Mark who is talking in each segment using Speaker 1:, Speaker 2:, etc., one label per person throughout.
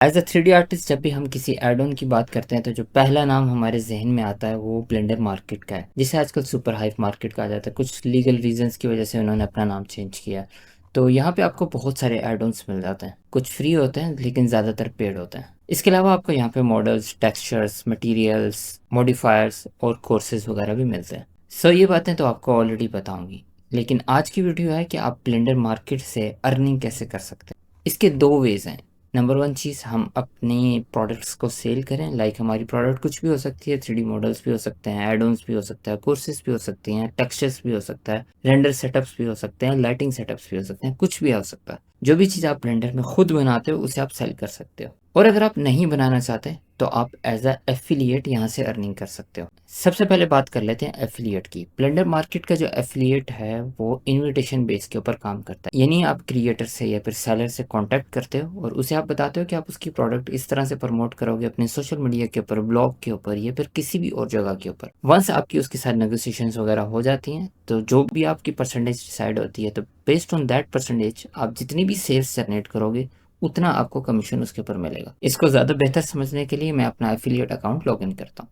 Speaker 1: As a 3D artist जब भी हम किसी एड ऑन की बात करते हैं तो जो पहला नाम हमारे जहन में आता है वो ब्लेंडर मार्केट का है, जिसे आजकल सुपर हाइप मार्केट कहा जाता है। कुछ लीगल रीजंस की वजह से उन्होंने अपना नाम चेंज किया। तो यहाँ पे आपको बहुत सारे एड ऑन्स मिल जाते हैं, कुछ फ्री होते हैं लेकिन ज़्यादातर पेड होते हैं। इसके अलावा आपको यहाँ पे मॉडल्स, टेक्सचर्स, मटेरियल्स, मॉडिफायर्स और कोर्सेज वगैरह भी मिलते हैं। सो ये बातें तो आपको ऑलरेडी पता होंगी, लेकिन आज की वीडियो है कि आप ब्लेंडर मार्केट से अर्निंग कैसे कर सकते हैं। इसके दो वेज हैं। नंबर वन चीज़, हम अपने प्रोडक्ट्स को सेल करें। लाइक हमारी प्रोडक्ट कुछ भी हो सकती है, 3D मॉडल्स भी हो सकते हैं, एड ऑन्स भी हो सकता है, कोर्सेज भी हो सकती हैं, टेक्सचर्स भी हो सकता है, रेंडर सेटअप्स भी हो सकते हैं, लाइटिंग सेटअप्स भी हो सकते हैं, कुछ भी हो सकता है। जो भी चीज़ आप ब्लेंडर में खुद बनाते हो उसे आप सेल कर सकते हो। और अगर आप नहीं बनाना चाहते तो आप एज अ एफिलिएट यहाँ से अर्निंग कर सकते हो। सबसे पहले बात कर लेते हैं एफिलिएट की। ब्लेंडर मार्केट का जो एफिलिएट है वो इनविटेशन बेस के ऊपर काम करता है, यानी आप क्रिएटर से या फिर सेलर से कांटेक्ट करते हो और उसे आप बताते हो कि आप उसकी प्रोडक्ट इस तरह से प्रमोट करोगे अपने सोशल मीडिया के ऊपर, ब्लॉग के ऊपर या फिर किसी भी और जगह के ऊपर। वंस आपकी उसके साथ नेगोशिएशंस वगैरह हो जाती हैं तो जो भी आपकी परसेंटेज डिसाइड होती है, तो बेस्ड ऑन दैट परसेंटेज आप जितनी भी सेल्स जनरेट करोगे उतना आपको कमीशन उसके ऊपर मिलेगा। इसको ज़्यादा बेहतर समझने के लिए मैं अपना एफिलिएट अकाउंट लॉग इन करता हूँ।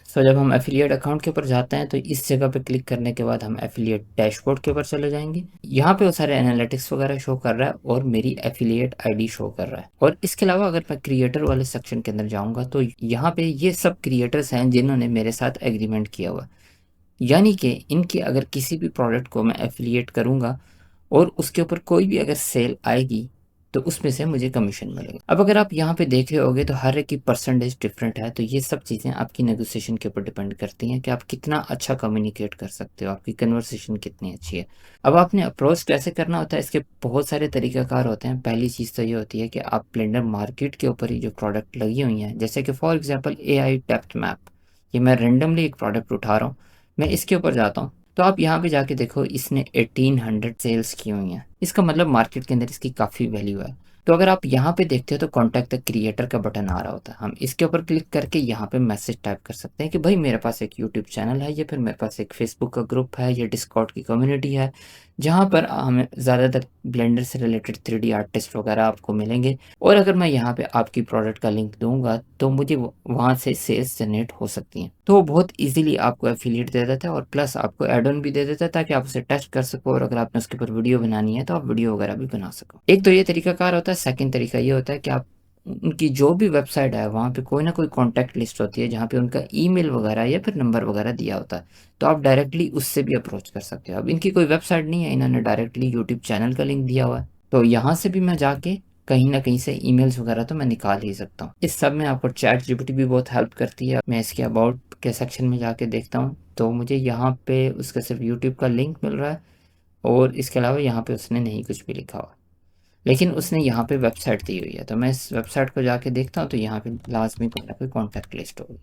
Speaker 1: सो जब हम एफिलिएट अकाउंट के ऊपर जाते हैं तो इस जगह पे क्लिक करने के बाद हम एफिलिएट डैशबोर्ड के ऊपर चले जाएंगे। यहाँ पे वो सारे एनालिटिक्स वगैरह शो कर रहा है और मेरी एफिलिएट आईडी शो कर रहा है। और इसके अलावा अगर मैं क्रिएटर वाले सेक्शन के अंदर जाऊँगा तो यहाँ पे ये सब क्रिएटर्स हैं जिन्होंने मेरे साथ एग्रीमेंट किया हुआ है। यानी कि इनकी अगर किसी भी प्रोडक्ट को मैं एफिलिएट करूँगा और उसके ऊपर कोई भी अगर सेल आएगी तो उसमें से मुझे कमीशन मिलेगा। अब अगर आप यहाँ पे देख रहे होगे तो हर एक की परसेंटेज डिफरेंट है। तो ये सब चीज़ें आपकी नेगोशिएशन के ऊपर डिपेंड करती हैं कि आप कितना अच्छा कम्युनिकेट कर सकते हो, आपकी कन्वर्सेशन कितनी अच्छी है। अब आपने अप्रोच कैसे करना होता है, इसके बहुत सारे तरीकाकार होते हैं। पहली चीज़ तो ये होती है कि आप ब्लेंडर मार्केट के ऊपर ही जो प्रोडक्ट लगी हुई हैं, जैसे कि for example AI depth map, ये मैं रेंडमली एक प्रोडक्ट उठा रहा हूँ, मैं इसके ऊपर जाता हूँ तो आप यहाँ पे जाके देखो इसने 1800 सेल्स की हुई हैं। इसका मतलब मार्केट के अंदर इसकी काफ़ी वैल्यू है। तो अगर आप यहाँ पे देखते हो तो कॉन्टैक्ट द क्रिएटर का बटन आ रहा होता है। हम इसके ऊपर क्लिक करके यहाँ पे मैसेज टाइप कर सकते हैं कि भाई मेरे पास एक यूट्यूब चैनल है, या फिर मेरे पास एक फेसबुक का ग्रुप है या डिस्कॉर्ड की कम्युनिटी है, जहाँ पर हमें ज़्यादातर ब्लेंडर से रिलेटेड 3D आर्टिस्ट वगैरह आपको मिलेंगे। और अगर मैं यहाँ पे आपकी प्रोडक्ट का लिंक दूंगा तो मुझे वहाँ से सेल्स जनरेट हो सकती हैं। तो वो बहुत इजीली आपको एफिलिएट दे देता है और प्लस आपको एड ऑन भी दे देता है ताकि आप उसे टेस्ट कर सको, और अगर आपने उसके ऊपर वीडियो बनानी है तो आप वीडियो वगैरह भी बना सको। एक तो ये तरीकाकार होता है। सेकंड तरीका ये होता है कि आप उनकी जो भी वेबसाइट है वहाँ पे कोई ना कोई कॉन्टैक्ट लिस्ट होती है जहाँ पे उनका ईमेल वगैरह या फिर नंबर वगैरह दिया होता है, तो आप डायरेक्टली उससे भी अप्रोच कर सकते हो। अब इनकी कोई वेबसाइट नहीं है, इन्होंने डायरेक्टली यूट्यूब चैनल का लिंक दिया हुआ है, तो यहाँ से भी मैं जाके कहीं ना कहीं से ईमेल्स वगैरह तो मैं निकाल ही सकता हूँ। इस सब में आपको चैट जीपीटी भी बहुत हेल्प करती है। मैं इसके अबाउट के सेक्शन में जाके देखता हूँ तो मुझे यहाँ पे उसका सिर्फ यूट्यूब का लिंक मिल रहा है, और इसके अलावा यहाँ पे उसने नहीं कुछ भी लिखा हुआ, लेकिन उसने यहाँ पे वेबसाइट दी हुई है। तो मैं इस वेबसाइट को जाके देखता हूँ तो यहाँ पे लाजमी कोई ना कोई कॉन्टैक्ट लिस्ट होगी।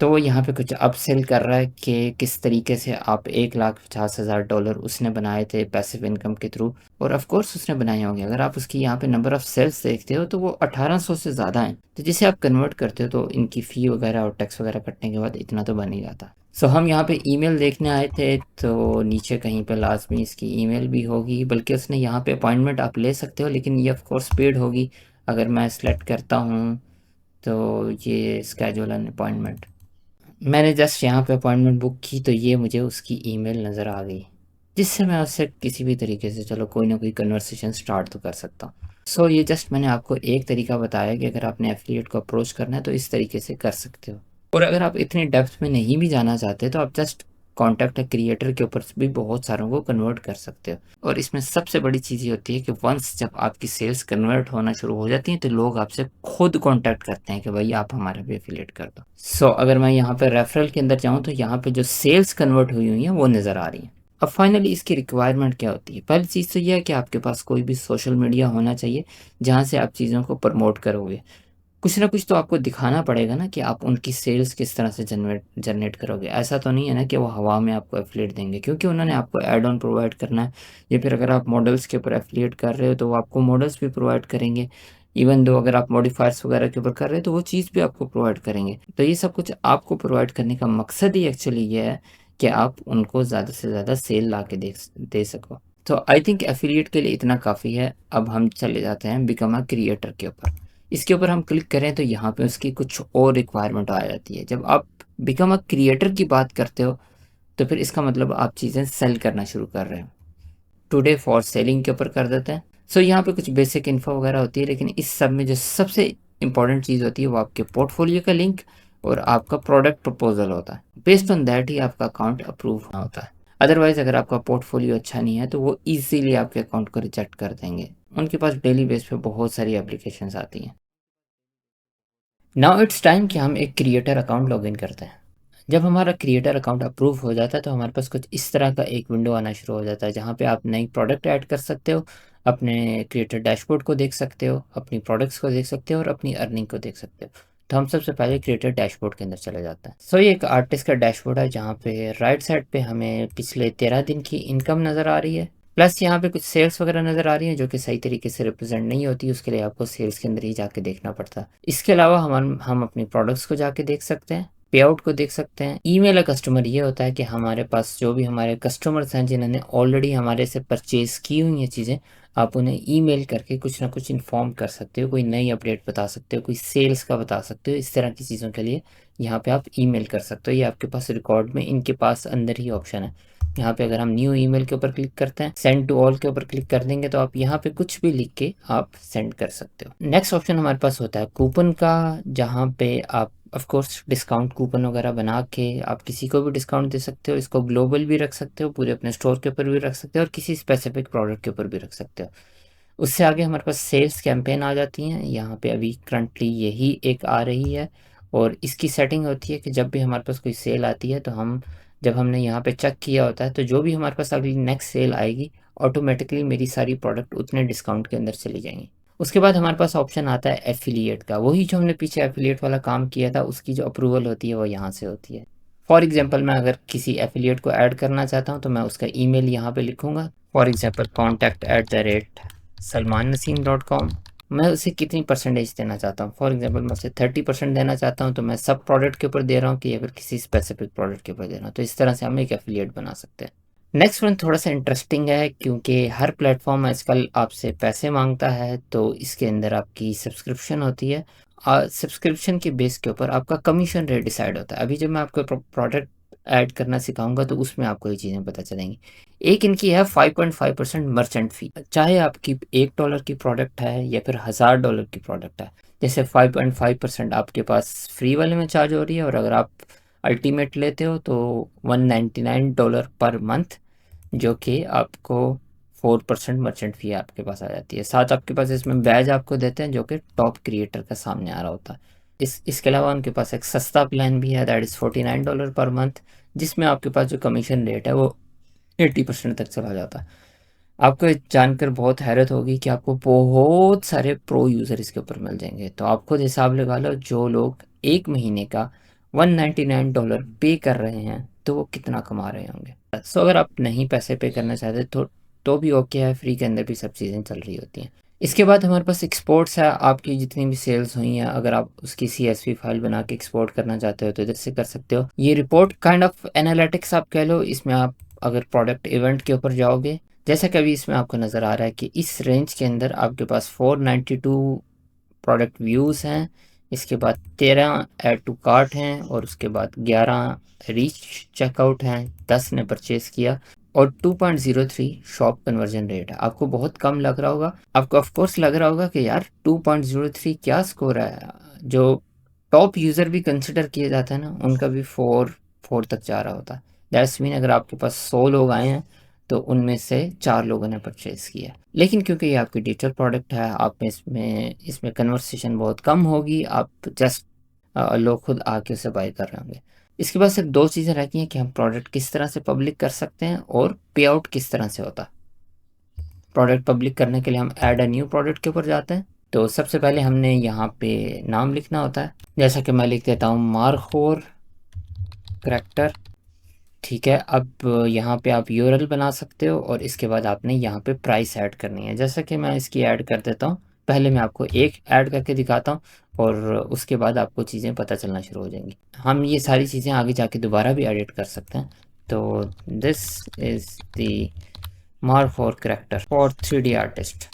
Speaker 1: तो वो यहाँ पे कुछ अपसेल कर रहा है कि किस तरीके से आप $1,50,000 उसने बनाए थे पैसिव इनकम के थ्रू, और ऑफ कोर्स उसने बनाए होंगे। अगर आप उसकी यहाँ पे नंबर ऑफ सेल्स देखते हो तो वो 1800 से ज़्यादा हैं, तो जिसे आप कन्वर्ट करते हो तो इनकी फ़ी वगैरह और टैक्स वगैरह कटने के बाद इतना तो बन ही जाता। सो हम यहाँ पे ईमेल देखने आए थे तो नीचे कहीं पे लाजमी इसकी ईमेल भी होगी, बल्कि उसने यहाँ पे अपॉइंटमेंट आप ले सकते हो, लेकिन ये ऑफ कोर्स पेड होगी। अगर मैं सेलेक्ट करता हूँ तो ये स्केड्यूल एन अपॉइंटमेंट, मैंने जस्ट यहाँ पे अपॉइंटमेंट बुक की तो ये मुझे उसकी ईमेल नज़र आ गई, जिससे मैं उससे किसी भी तरीके से चलो कोई ना कोई कन्वर्सेशन स्टार्ट तो कर सकता हूँ। सो ये जस्ट मैंने आपको एक तरीका बताया कि अगर आपने एफिलिएट को अप्रोच करना है तो इस तरीके से कर सकते हो। और अगर आप इतनी डेप्थ में नहीं भी जाना चाहते तो आप जस्ट कॉन्टैक्ट क्रिएटर के ऊपर भी बहुत सारों को कन्वर्ट कर सकते हो। और इसमें सबसे बड़ी चीज़ ये होती है कि वंस जब आपकी सेल्स कन्वर्ट होना शुरू हो जाती हैं तो लोग आपसे खुद कॉन्टैक्ट करते हैं कि भाई आप हमारा भी एफिलिएट कर दो। सो अगर मैं यहाँ पे रेफरल के अंदर जाऊँ तो यहाँ पे जो सेल्स कन्वर्ट हुई हुई हैं वो नज़र आ रही हैं। अब फाइनली इसकी रिक्वायरमेंट क्या होती है? पहली चीज़ तो यह है कि आपके पास कोई भी सोशल मीडिया होना चाहिए जहाँ से आप चीज़ों को प्रमोट करोगे। कुछ ना कुछ तो आपको दिखाना पड़ेगा ना कि आप उनकी सेल्स किस तरह से जनरेट जनरेट करोगे। ऐसा तो नहीं है ना कि वो हवा में आपको एफिलिएट देंगे, क्योंकि उन्होंने आपको ऐड ऑन प्रोवाइड करना है। या फिर अगर आप मॉडल्स के ऊपर एफिलिएट कर रहे हो तो वो आपको मॉडल्स भी प्रोवाइड करेंगे। इवन दो अगर आप मॉडिफायर्स वगैरह के ऊपर कर रहे हो तो वो चीज़ भी आपको प्रोवाइड करेंगे। तो ये सब कुछ आपको प्रोवाइड करने का मकसद ही एक्चुअली ये है कि आप उनको ज़्यादा से ज़्यादा सेल ला के दे सको। तो आई थिंक एफिलिएट के लिए इतना काफ़ी है। अब हम चले जाते हैं बिकम अ क्रिएटर के ऊपर। इसके ऊपर हम क्लिक करें तो यहाँ पे उसकी कुछ और रिक्वायरमेंट आ जाती है। जब आप बिकम अ क्रिएटर की बात करते हो तो फिर इसका मतलब आप चीज़ें सेल करना शुरू कर रहे हो। टुडे फॉर सेलिंग के ऊपर कर देते हैं। सो यहाँ पे कुछ बेसिक इन्फो वगैरह होती है, लेकिन इस सब में जो सबसे इंपॉर्टेंट चीज़ होती है वो आपके पोर्टफोलियो का लिंक और आपका प्रोडक्ट प्रपोजल होता है। बेस्ड ऑन दैट ही आपका अकाउंट अप्रूव होना होता है। अदरवाइज अगर आपका पोर्टफोलियो अच्छा नहीं है तो वो इजीली आपके अकाउंट को रिजेक्ट कर देंगे। उनके पास डेली बेस पे बहुत सारी एप्लीकेशंस आती हैं। नाउ इट्स टाइम कि हम एक क्रिएटर अकाउंट लॉगिन करते हैं। जब हमारा क्रिएटर अकाउंट अप्रूव हो जाता है तो हमारे पास कुछ इस तरह का एक विंडो आना शुरू हो जाता है, जहाँ पे आप नई प्रोडक्ट ऐड कर सकते हो, अपने क्रिएटर डैशबोर्ड को देख सकते हो, अपनी प्रोडक्ट्स को देख सकते हो और अपनी अर्निंग को देख सकते हो। तो हम सबसे पहले क्रिएटर डैशबोर्ड के अंदर चले जाते हैं। सो ये एक आर्टिस्ट का डैशबोर्ड है, जहाँ पे राइट साइड पे हमें पिछले 13 दिन की इनकम नज़र आ रही है, प्लस यहाँ पे कुछ सेल्स वगैरह नज़र आ रही है जो कि सही तरीके से रिप्रेजेंट नहीं होती, उसके लिए आपको सेल्स के अंदर ही जाके देखना पड़ता है। इसके अलावा हम अपनी प्रोडक्ट्स को जाके देख सकते हैं, पे आउट को देख सकते हैं। ईमेल अ कस्टमर ये होता है कि हमारे पास जो भी हमारे कस्टमर्स हैं जिन्होंने ऑलरेडी हमारे से परचेज की हुई हैं चीज़ें, आप उन्हें ईमेल करके कुछ ना कुछ इन्फॉर्म कर सकते हो, कोई नई अपडेट बता सकते हो, कोई सेल्स का बता सकते हो। इस तरह की चीज़ों के लिए यहाँ पे आप ईमेल कर सकते हो। ये आपके पास रिकॉर्ड में इनके पास अंदर ही ऑप्शन है। यहाँ पे अगर हम न्यू ईमेल के ऊपर क्लिक करते हैं, सेंड टू ऑल के ऊपर क्लिक कर देंगे तो आप यहाँ पे कुछ भी लिख के आप सेंड कर सकते हो। नेक्स्ट ऑप्शन हमारे पास होता है कूपन का, जहाँ पे आप ऑफ कोर्स डिस्काउंट कूपन वगैरह बना के आप किसी को भी डिस्काउंट दे सकते हो। इसको ग्लोबल भी रख सकते हो, पूरे अपने स्टोर के ऊपर भी रख सकते हो और किसी स्पेसिफिक प्रोडक्ट के ऊपर भी रख सकते हो। उससे आगे हमारे पास सेल्स कैंपेन आ जाती हैं। यहाँ पे अभी करंटली यही एक आ रही है और इसकी सेटिंग होती है कि जब भी हमारे पास कोई सेल आती है तो जब हमने यहाँ पे चेक किया होता है तो जो भी हमारे पास अगली नेक्स्ट सेल आएगी ऑटोमेटिकली मेरी सारी प्रोडक्ट उतने डिस्काउंट के अंदर चली जाएंगी। उसके बाद हमारे पास ऑप्शन आता है एफिलिएट का। वही जो हमने पीछे एफिलिएट वाला काम किया था उसकी जो अप्रूवल होती है वो यहाँ से होती है। फॉर एग्जाम्पल मैं अगर किसी एफिलिएट को ऐड करना चाहता हूँ तो मैं उसका ईमेल यहाँ पे लिखूंगा, फॉर एग्जाम्पल contact@salmannaseen.com। मैं उसे कितनी परसेंटेज देना चाहता हूँ, फॉर एग्जाम्पल मैं उसे 30% देना चाहता हूँ तो मैं सब प्रोडक्ट के ऊपर दे रहा हूँ कि या फिर किसी स्पेसिफिक प्रोडक्ट के ऊपर दे रहा हूँ। तो इस तरह से हम एक एफिलिएट बना सकते हैं। नेक्स्ट वन थोड़ा सा इंटरेस्टिंग है क्योंकि हर प्लेटफॉर्म आजकल आपसे पैसे मांगता है, तो इसके अंदर आपकी सब्सक्रिप्शन होती है। सब्सक्रिप्शन के बेस के ऊपर आपका कमीशन रेट डिसाइड होता है। अभी जब मैं आपको प्रोडक्ट ऐड करना सिखाऊंगा तो उसमें आपको ये चीज़ें पता चलेंगी। एक इनकी है 5.5% मर्चेंट फ़ी। चाहे आपकी $1 की प्रोडक्ट है या फिर $1000 की प्रोडक्ट है, जैसे 5.5% आपके पास फ्री वाले में चार्ज हो रही है और अगर आप अल्टीमेट लेते हो तो $199 पर मंथ, जो कि आपको 4% मर्चेंट फ़ी आपके पास आ जाती है। साथ आपके पास इसमें बैज आपको देते हैं जो कि टॉप क्रिएटर का सामने आ रहा होता है। इसके अलावा उनके पास एक सस्ता प्लान भी है, दैट इज़ $49 पर मंथ, जिसमें आपके पास जो कमीशन रेट है वो 80% तक चला जाता है। आपको ये जानकर बहुत हैरत होगी कि आपको बहुत सारे प्रो यूज़र इसके ऊपर मिल जाएंगे। तो आप खुद हिसाब लगा लो, जो लोग एक महीने का $199 पे कर रहे हैं तो वो कितना कमा रहे होंगे। सो अगर आप नहीं पैसे पे करना चाहते तो भी ओके है, फ्री के अंदर भी सब चीज़ें चल रही होती हैं। इसके बाद हमारे पास एक्सपोर्ट्स है। आपकी जितनी भी सेल्स हुई हैं अगर आप उसकी CSV फाइल बना के एक्सपोर्ट करना चाहते हो तो इधर से कर सकते हो। ये रिपोर्ट काइंड ऑफ एनालिटिक्स आप कह लो। इसमें आप अगर प्रोडक्ट इवेंट के ऊपर जाओगे, जैसा कि अभी इसमें आपको नज़र आ रहा है कि इस रेंज के अंदर आपके पास 492 प्रोडक्ट व्यूज़ हैं, इसके बाद 13 ऐड टू कार्ट हैं और उसके बाद 11 रीच चेकआउट हैं, 10 ने परचेज़ किया और 2.03 शॉप कन्वर्जन रेट है। आपको बहुत कम लग रहा होगा, आपको ऑफकोर्स लग रहा होगा कि यार 2.03 क्या स्कोर है। जो टॉप यूज़र भी कंसिडर किए जाते हैं ना, उनका भी 4 तक जा रहा होता है। दैट्स मीन अगर आपके पास 100 लोग आए हैं तो उनमें से 4 लोगों ने परचेज़ किया। लेकिन क्योंकि ये आपकी डिजिटल प्रोडक्ट है, आप में इसमें कन्वर्सेशन बहुत कम होगी, आप जस्ट लोग खुद आके उसे बाय कर रहे होंगे। इसके बाद सिर्फ दो चीज़ें रहती हैं कि हम प्रोडक्ट किस तरह से पब्लिक कर सकते हैं और पे आउट किस तरह से होता है। प्रोडक्ट पब्लिक करने के लिए हम ऐड अ न्यू प्रोडक्ट के ऊपर जाते हैं। तो सबसे पहले हमने यहाँ पे नाम लिखना होता है, जैसा कि मैं लिख देता हूँ मारखोर करैक्टर। ठीक है, अब यहाँ पे आप यूआरएल बना सकते हो और इसके बाद आपने यहाँ पे प्राइस ऐड करनी है। जैसा कि मैं इसकी ऐड कर देता हूँ, पहले मैं आपको एक ऐड करके दिखाता हूँ और उसके बाद आपको चीज़ें पता चलना शुरू हो जाएंगी। हम ये सारी चीज़ें आगे जाके दोबारा भी एडिट कर सकते हैं। तो this is the mark for character for 3D artist.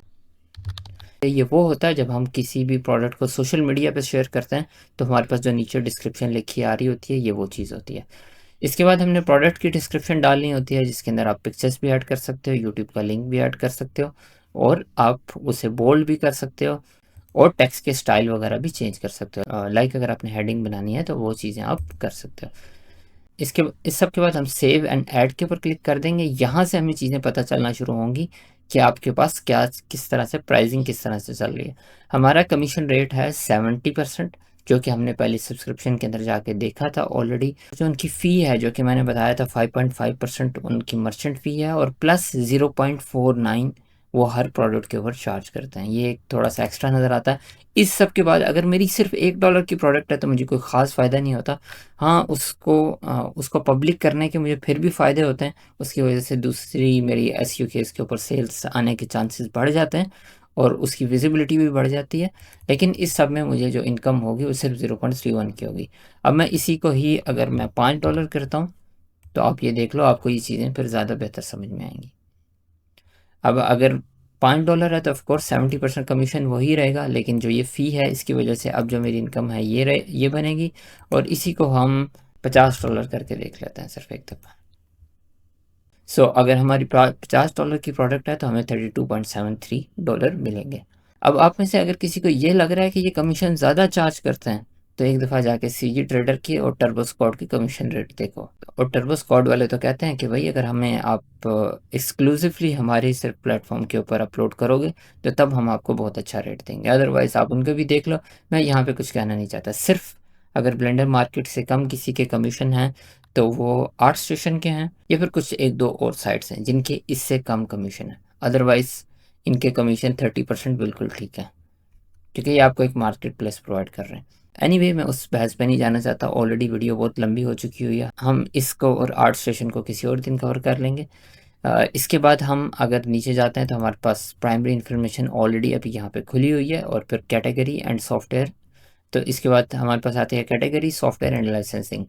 Speaker 1: ये वो होता है जब हम किसी भी प्रोडक्ट को सोशल मीडिया पे शेयर करते हैं, तो हमारे पास जो नीचे डिस्क्रिप्शन लिखी आ रही होती है, ये वो चीज़ होती है। इसके बाद हमने प्रोडक्ट की डिस्क्रिप्शन डालनी होती है, जिसके अंदर आप पिक्चर्स भी ऐड कर सकते हो, यूट्यूब का लिंक भी ऐड कर सकते हो, और आप उसे बोल्ड भी कर सकते हो, और टेक्स्ट के स्टाइल वगैरह भी चेंज कर सकते हो। लाइक अगर आपने हेडिंग बनानी है तो वो चीज़ें आप कर सकते हो। इस सब के बाद हम सेव एंड ऐड के ऊपर क्लिक कर देंगे। यहाँ से हमें चीज़ें पता चलना शुरू होंगी कि आपके पास क्या, किस तरह से प्राइसिंग किस तरह से चल रही है। हमारा कमीशन रेट है 70%, जो कि हमने पहले सब्सक्रिप्शन के अंदर जाके देखा था ऑलरेडी। जो उनकी फ़ी है, जो कि मैंने बताया था 5.5% उनकी मर्चेंट फ़ी है, और प्लस 0.49 वो हर प्रोडक्ट के ऊपर चार्ज करते हैं। ये एक थोड़ा सा एक्स्ट्रा नज़र आता है। इस सब के बाद अगर मेरी सिर्फ $1 की प्रोडक्ट है तो मुझे कोई ख़ास फ़ायदा नहीं होता। हाँ, उसको पब्लिक करने के मुझे फिर भी फ़ायदे होते हैं। उसकी वजह से दूसरी मेरी एसईओ के इसके ऊपर सेल्स आने के चांसेस बढ़ जाते हैं, और उसकी विजिबिलिटी भी बढ़ जाती है। लेकिन इस सब में मुझे जो इनकम होगी वो सिर्फ 0.31 की होगी। अब मैं इसी को ही अगर मैं $5 करता हूँ, तो आप ये देख लो, आपको ये चीज़ें फिर ज़्यादा बेहतर समझ में आएंगी। अब अगर $5 है तो ऑफकोर्स 70% कमीशन वही रहेगा, लेकिन जो ये फ़ी है इसकी वजह से अब जो मेरी इनकम है ये बनेगी। और इसी को हम $50 करके देख लेते हैं सिर्फ एक दफ़ा। सो अगर हमारी $50 की प्रोडक्ट है तो हमें $32.73 मिलेंगे। अब आप में से अगर किसी को ये लग रहा है कि ये कमीशन ज़्यादा चार्ज करते हैं, तो एक दफ़ा जाके सीजी ट्रेडर की और टर्बो स्क्वाड की कमीशन रेट देखो। और टर्बो स्क्वाड वाले तो कहते हैं कि भाई अगर हमें आप एक्सक्लूसिवली हमारे सिर्फ प्लेटफॉर्म के ऊपर अपलोड करोगे तो तब हम आपको बहुत अच्छा रेट देंगे, अदरवाइज़ आप उनको भी देख लो। मैं यहाँ पे कुछ कहना नहीं चाहता। सिर्फ अगर ब्लेंडर मार्केट से कम किसी के कमीशन हैं तो वो आर्ट स्टेशन के हैं, या फिर कुछ एक दो और साइट्स हैं जिनके इससे कम कमीशन है। अदरवाइज़ इनके कमीशन 30% बिल्कुल ठीक है, क्योंकि ये आपको एक मार्केट प्लेस प्रोवाइड कर रहे हैं। एनीवे मैं उस बहस पे नहीं जाना चाहता, ऑलरेडी वीडियो बहुत लंबी हो चुकी हुई है। हम इसको और आर्ट स्टेशन को किसी और दिन कवर कर लेंगे। इसके बाद हम अगर नीचे जाते हैं तो हमारे पास प्राइमरी इन्फॉर्मेशन ऑलरेडी अभी यहाँ पे खुली हुई है, और फिर कैटेगरी एंड सॉफ्टवेयर। तो इसके बाद हमारे पास आती है कैटेगरी, सॉफ्टवेयर एंड लाइसेंसिंग।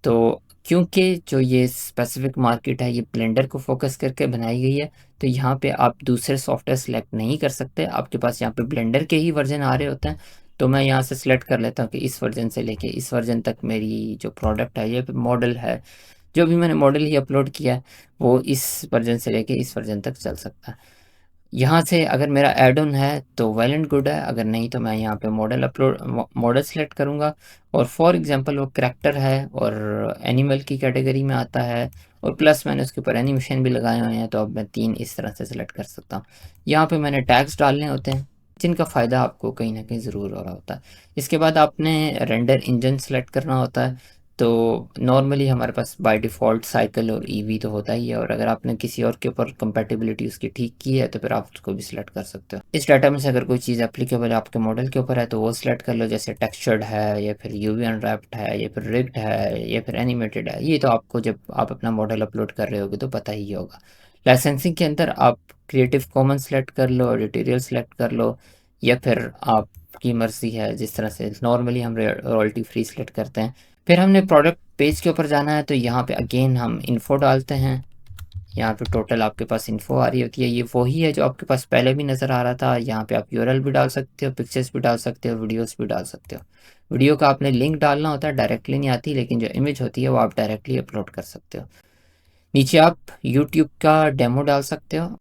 Speaker 1: तो क्योंकि जो ये स्पेसिफिक मार्केट है ये ब्लेंडर को फोकस करके बनाई गई है, तो यहाँ पे आप दूसरे सॉफ्टवेयर सेलेक्ट नहीं कर सकते। आपके पास यहाँ पे ब्लेंडर के ही वर्जन आ रहे होते हैं। तो मैं यहाँ से सिलेक्ट कर लेता हूँ कि इस वर्जन से लेके इस वर्जन तक मेरी जो प्रोडक्ट है, ये मॉडल है, जो भी मैंने मॉडल ही अपलोड किया है, वो इस वर्जन से लेके इस वर्जन तक चल सकता है। यहाँ से अगर मेरा ऐड ऑन है तो वेल एंड गुड है, अगर नहीं तो मैं यहाँ पे मॉडल सेलेक्ट करूँगा। और फॉर एग्जांपल वो करैक्टर है और एनिमल की कैटेगरी में आता है, और प्लस मैंने उसके ऊपर एनिमेशन भी लगाए हुए हैं, तो अब मैं 3 इस तरह से सिलेक्ट कर सकता हूँ। यहाँ पे मैंने टैग्स डालने होते हैं, जिनका फ़ायदा आपको कहीं ना कहीं ज़रूर हो रहा होता है। इसके बाद आपने रेंडर इंजन सेलेक्ट करना होता है। तो नॉर्मली हमारे पास बाय डिफ़ॉल्ट साइकिल और ईवी तो होता ही है, और अगर आपने किसी और के ऊपर कंपैटिबिलिटी उसकी ठीक की है तो फिर आप उसको भी सिलेक्ट कर सकते हो। इस डाटा में से अगर कोई चीज़ एप्लीकेबल आपके मॉडल के ऊपर है तो वो सिलेक्ट कर लो, जैसे टेक्सचर्ड है, या फिर यूवी अनरैप्ड है, या फिर रिग्ड है, या फिर एनिमेटेड है। ये तो आपको जब आप अपना मॉडल अपलोड कर रहे होगे तो पता ही होगा। लाइसेंसिंग के अंदर आप क्रिएटिव कॉमन्स सेलेक्ट कर लो, एडिटोरियल सेलेक्ट कर लो, या फिर आपकी मर्ज़ी है जिस तरह से नॉर्मली हम रॉयल्टी फ्री सेलेक्ट करते हैं। फिर हमने प्रोडक्ट पेज के ऊपर जाना है, तो यहाँ पे अगेन हम इन्फो डालते हैं। यहाँ पे टोटल आपके पास इन्फो आ रही होती है, ये वही है जो आपके पास पहले भी नज़र आ रहा था। यहाँ पे आप यूआरएल भी डाल सकते हो, पिक्चर्स भी डाल सकते हो, वीडियोस भी डाल सकते हो। वीडियो का आपने लिंक डालना होता है, डायरेक्टली नहीं आती, लेकिन जो इमेज होती है वो आप डायरेक्टली अपलोड कर सकते हो। नीचे आप यूट्यूब का डेमो डाल सकते हो।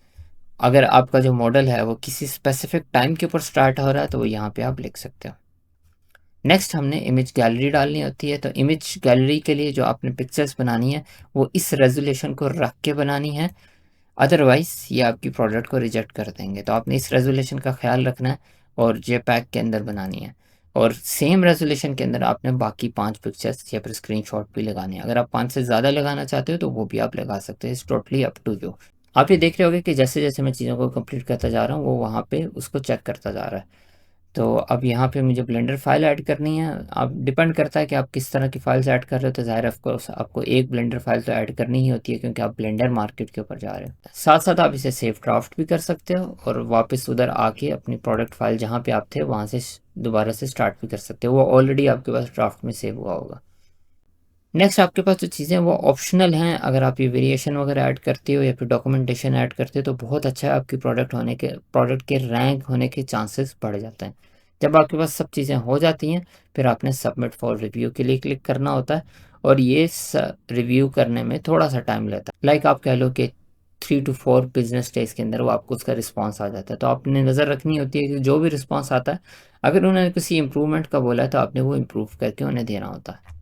Speaker 1: अगर आपका जो मॉडल है वो किसी स्पेसिफिक टाइम के ऊपर स्टार्ट हो रहा है तो वो यहाँ पे आप लिख सकते हो। नेक्स्ट हमने इमेज गैलरी डालनी होती है। तो इमेज गैलरी के लिए जो आपने पिक्चर्स बनानी है वो इस रेजोल्यूशन को रख के बनानी है, अदरवाइज ये आपकी प्रोडक्ट को रिजेक्ट कर देंगे। तो आपने इस रेजोल्यूशन का ख्याल रखना है और जेपैग के अंदर बनानी है। और सेम रेजोल्यूशन के अंदर आपने बाकी 5 पिक्चर्स या फिर स्क्रीनशॉट भी लगाने हैं। अगर आप 5 से ज़्यादा लगाना चाहते हो तो वो भी आप लगा सकते हैं। It's totally up to you. आप ये देख रहे होगे कि जैसे जैसे मैं चीज़ों को कंप्लीट करता जा रहा हूँ वो वहाँ पे उसको चेक करता जा रहा है। तो अब यहाँ पे मुझे ब्लेंडर फाइल ऐड करनी है। अब डिपेंड करता है कि आप किस तरह की फाइल्स ऐड कर रहे हो, तो ज़ाहिर ऑफ कोर्स आपको एक ब्लेंडर फाइल तो ऐड करनी ही होती है, क्योंकि आप ब्लेंडर मार्केट के ऊपर जा रहे हो। साथ साथ आप इसे सेव ड्राफ्ट भी कर सकते हो, और वापस उधर आके अपनी प्रोडक्ट फाइल जहाँ पे आप थे वहाँ से दोबारा से स्टार्ट भी कर सकते हो। वो ऑलरेडी आपके पास ड्राफ्ट में सेव हुआ होगा। नेक्स्ट आपके पास जो चीज़ें हैं वो ऑप्शनल हैं, अगर आप ये वेरिएशन वगैरह ऐड करते हो या फिर डॉक्यूमेंटेशन ऐड करते हो तो बहुत अच्छा है, आपकी प्रोडक्ट के रैंक होने के चांसेस बढ़ जाते हैं। जब आपके पास सब चीज़ें हो जाती हैं फिर आपने सबमिट फॉर रिव्यू के लिए क्लिक करना होता है, और ये रिव्यू करने में थोड़ा सा टाइम लेता है, लाइक आप कह लो कि 3 to 4 बिजनेस डेज के अंदर वो आपको उसका रिस्पॉन्स आ जाता है। तो आपने नज़र रखनी होती है कि जो भी रिस्पॉन्स आता है, अगर उन्होंने किसी इंप्रूवमेंट का बोला है तो आपने वो इम्प्रूव करके उन्हें देना होता है।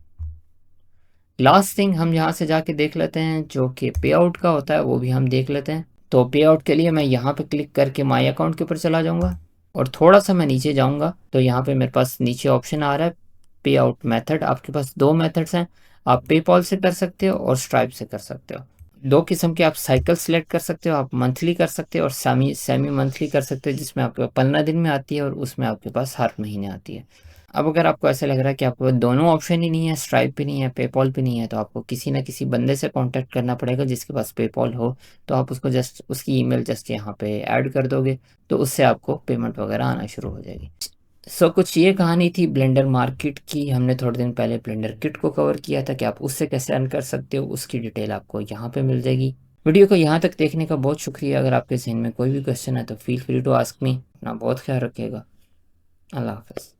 Speaker 1: लास्ट थिंग हम यहाँ से जाके देख लेते हैं जो कि पे आउट का होता है, वो भी हम देख लेते हैं। तो पे आउट के लिए मैं यहाँ पे क्लिक करके माई अकाउंट के ऊपर चला जाऊँगा और थोड़ा सा मैं नीचे जाऊँगा तो यहाँ पे मेरे पास नीचे ऑप्शन आ रहा है पे आउट मेथड। आपके पास दो मेथड्स हैं, आप पेपॉल से कर सकते हो और स्ट्राइप से कर सकते हो। दो किस्म के आप साइकिल सेलेक्ट कर सकते हो, आप मंथली कर सकते हो और सेमी सेमी मंथली कर सकते हो, जिसमें आपके पास 15 दिन में आती है और उसमें आपके पास हर महीने आती है। अब अगर आपको ऐसा लग रहा है कि आपको दोनों ऑप्शन ही नहीं है, स्ट्राइप भी नहीं है, पेपॉल भी नहीं है, तो आपको किसी ना किसी बंदे से कांटेक्ट करना पड़ेगा जिसके पास पेपॉल हो। तो आप उसको जस्ट उसकी ईमेल जस्ट यहाँ पे ऐड कर दोगे तो उससे आपको पेमेंट वगैरह आना शुरू हो जाएगी। कुछ ये कहानी थी ब्लेंडर मार्केट की। हमने थोड़े दिन पहले ब्लेंडर किट को कवर किया था कि आप उससे कैसे अर्न कर सकते हो, उसकी डिटेल आपको यहाँ पे मिल जाएगी। वीडियो को यहाँ तक देखने का बहुत शुक्रिया। अगर आपके जहन में कोई भी क्वेश्चन है तो feel free to ask me. अपना बहुत ख्याल रखिएगा। अल्लाह हाफ़िज़।